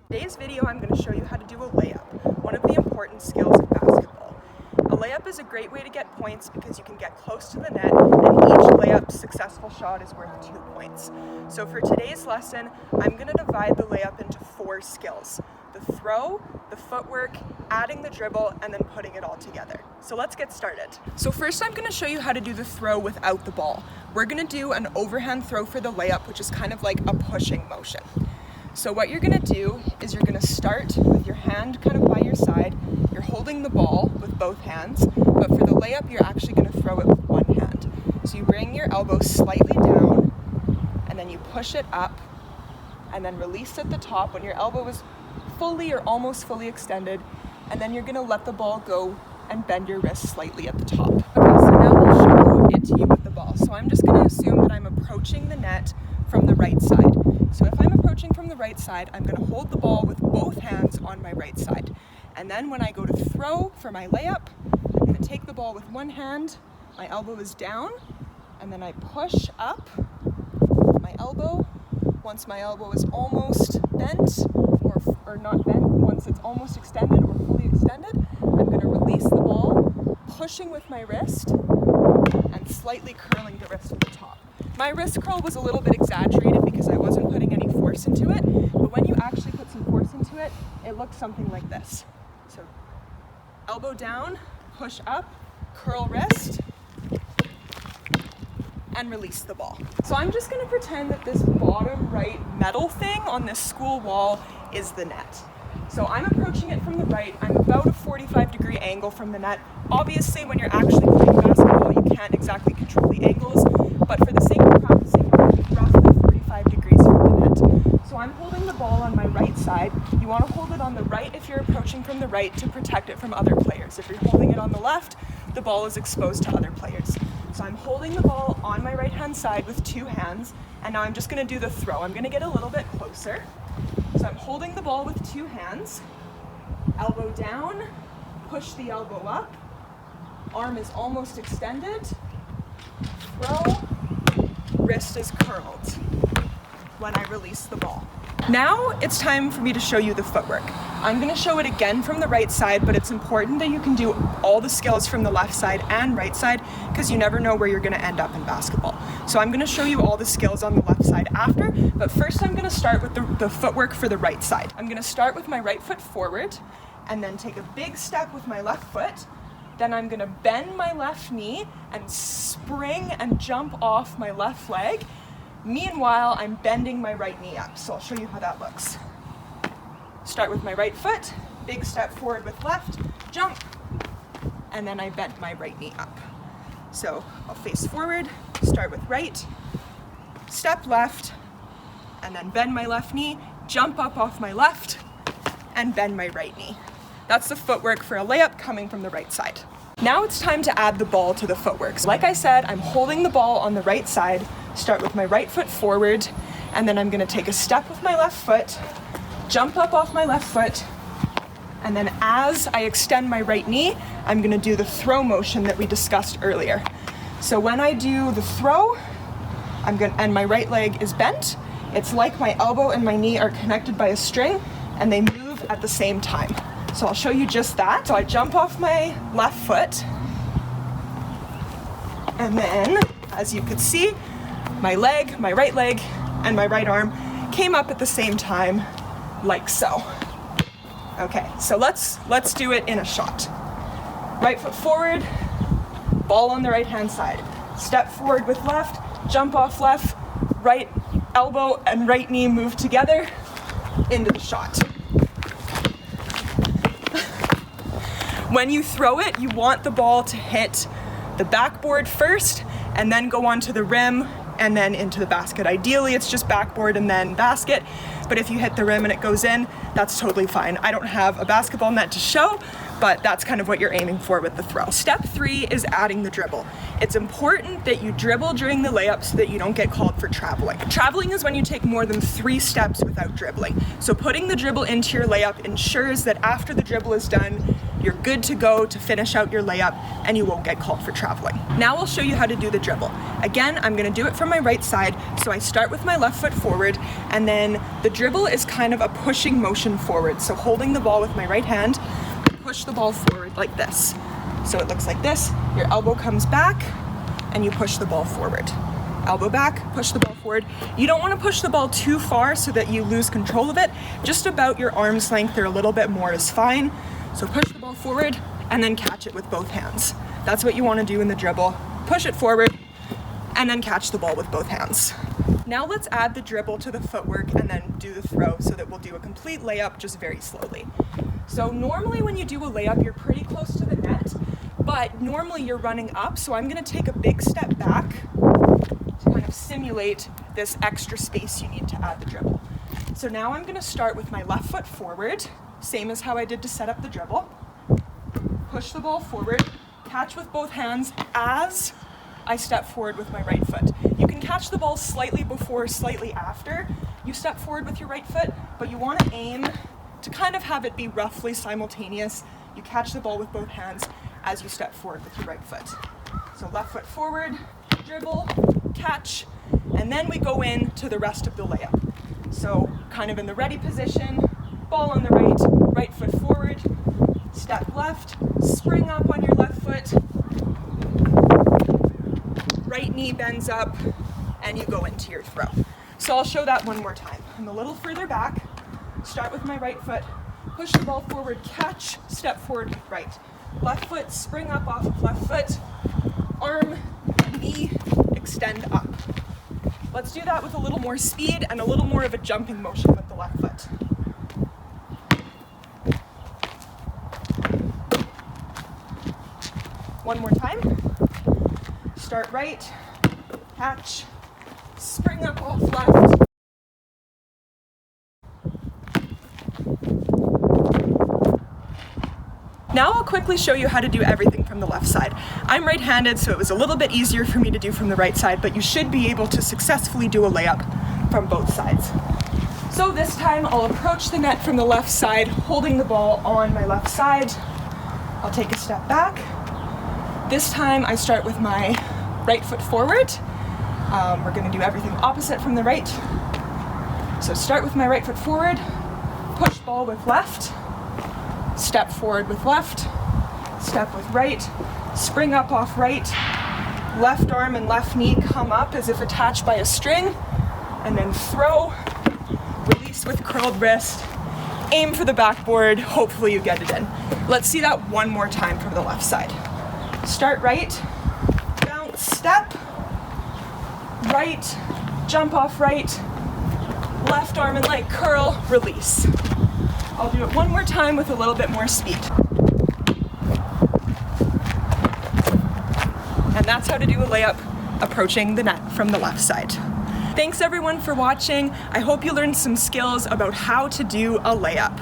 Today's video, I'm going to show you how to do a layup, one of the important skills of basketball. A layup is a great way to get points because you can get close to the net, and each layup successful shot is worth 2 points. So for today's lesson, I'm going to divide the layup into 4 skills: the throw, the footwork, adding the dribble, and then putting it all together. So let's get started. So first I'm going to show you how to do the throw without the ball. We're going to do an overhand throw for the layup, which is kind of like a pushing motion. So what you're going to do is you're going to start with your hand kind of by your side. You're holding the ball with both hands, but for the layup you're actually going to throw it with one hand. So you bring your elbow slightly down, and then you push it up, and then release at the top when your elbow is fully or almost fully extended, and then you're going to let the ball go and bend your wrist slightly at the top. Okay, so now we'll show it to you with the ball. So I'm just going to assume that I'm approaching the net from the right side. So if I'm approaching from the right side, I'm going to hold the ball with both hands on my right side. And then when I go to throw for my layup, I'm going to take the ball with one hand, my elbow is down, and then I push up my elbow. Once my elbow is almost bent, or not bent, once it's almost extended or fully extended, I'm going to release the ball, pushing with my wrist, and slightly curling the wrist at the top. My wrist curl was a little bit exaggerated because I wasn't putting any force into it, but when you actually put some force into it, it looks something like this. So elbow down, push up, curl wrist, and release the ball. So I'm just going to pretend that this bottom right metal thing on this school wall is the net. So I'm approaching it from the right. I'm about a 45-degree angle from the net. Obviously, when you're actually playing basketball, you can't exactly control the angles, but for the sake of practicing, roughly 45 degrees from the net. So I'm holding the ball on my right side. You want to hold it on the right if you're approaching from the right to protect it from other players. If you're holding it on the left, the ball is exposed to other players. So I'm holding the ball on my right-hand side with 2 hands, and now I'm just going to do the throw. I'm going to get a little bit closer. So I'm holding the ball with 2 hands, elbow down, push the elbow up, arm is almost extended, throw, wrist is curled when I release the ball. Now it's time for me to show you the footwork. I'm going to show it again from the right side, but it's important that you can do all the skills from the left side and right side because you never know where you're going to end up in basketball. So I'm going to show you all the skills on the left side after, but first I'm going to start with the footwork for the right side. I'm going to start with my right foot forward and then take a big step with my left foot. Then I'm going to bend my left knee and spring and jump off my left leg. Meanwhile, I'm bending my right knee up, so I'll show you how that looks. Start with my right foot, big step forward with left, jump, and then I bend my right knee up. So I'll face forward, start with right, step left, and then bend my left knee, jump up off my left, and bend my right knee. That's the footwork for a layup coming from the right side. Now it's time to add the ball to the footwork. So like I said, I'm holding the ball on the right side, start with my right foot forward, and then I'm going to take a step with my left foot, jump up off my left foot, and then as I extend my right knee, I'm going to do the throw motion that we discussed earlier. So when I do the throw, and my right leg is bent, it's like my elbow and my knee are connected by a string, and they move at the same time. So I'll show you just that. So I jump off my left foot, and then, as you could see, my right leg, and my right arm came up at the same time, like so. Okay, so let's do it in a shot. Right foot forward, ball on the right-hand side. Step forward with left, jump off left, right elbow and right knee move together into the shot. When you throw it, you want the ball to hit the backboard first and then go onto the rim and then into the basket. Ideally, it's just backboard and then basket, but if you hit the rim and it goes in, that's totally fine. I don't have a basketball net to show, but that's kind of what you're aiming for with the throw. Step 3 is adding the dribble. It's important that you dribble during the layup so that you don't get called for traveling. Traveling is when you take more than 3 steps without dribbling. So putting the dribble into your layup ensures that after the dribble is done, you're good to go to finish out your layup and you won't get called for traveling. Now I'll show you how to do the dribble. Again, I'm gonna do it from my right side, so I start with my left foot forward, and then the dribble is kind of a pushing motion forward. So holding the ball with my right hand, push the ball forward like this. So it looks like this, your elbow comes back, and you push the ball forward. Elbow back, push the ball forward. You don't want to push the ball too far so that you lose control of it. Just about your arm's length or a little bit more is fine. So push the ball forward and then catch it with both hands. That's what you want to do in the dribble. Push it forward and then catch the ball with both hands. Now let's add the dribble to the footwork and then do the throw so that we'll do a complete layup just very slowly. So normally when you do a layup, you're pretty close to the net, but normally you're running up. So I'm going to take a big step back to kind of simulate this extra space you need to add the dribble. So now I'm going to start with my left foot forward, same as how I did to set up the dribble. Push the ball forward, catch with both hands as I step forward with my right foot. You can catch the ball slightly before, slightly after you step forward with your right foot, but you want to aim to kind of have it be roughly simultaneous. You catch the ball with both hands as you step forward with your right foot. So left foot forward, dribble, catch, and then we go into the rest of the layup. So kind of in the ready position, ball on the right, right foot forward, step left, spring up on your left foot, right knee bends up, and you go into your throw. So I'll show that one more time. I'm a little further back, start with my right foot, push the ball forward, catch, step forward with right. Left foot, spring up off of left foot, arm, knee, extend up. Let's do that with a little more speed and a little more of a jumping motion with the left foot. One more time. Start right, catch, spring up off left. Now I'll quickly show you how to do everything from the left side. I'm right-handed, so it was a little bit easier for me to do from the right side, but you should be able to successfully do a layup from both sides. So this time I'll approach the net from the left side, holding the ball on my left side. I'll take a step back. This time I start with my right foot forward. We're going to do everything opposite from the right. So start with my right foot forward, push ball with left, step forward with left, step with right, spring up off right, left arm and left knee come up as if attached by a string, and then throw, release with curled wrist, aim for the backboard, hopefully you get it in. Let's see that one more time from the left side. Start right, bounce, step, right, jump off right, left arm and leg curl, release. I'll do it one more time with a little bit more speed. And that's how to do a layup approaching the net from the left side. Thanks everyone for watching. I hope you learned some skills about how to do a layup.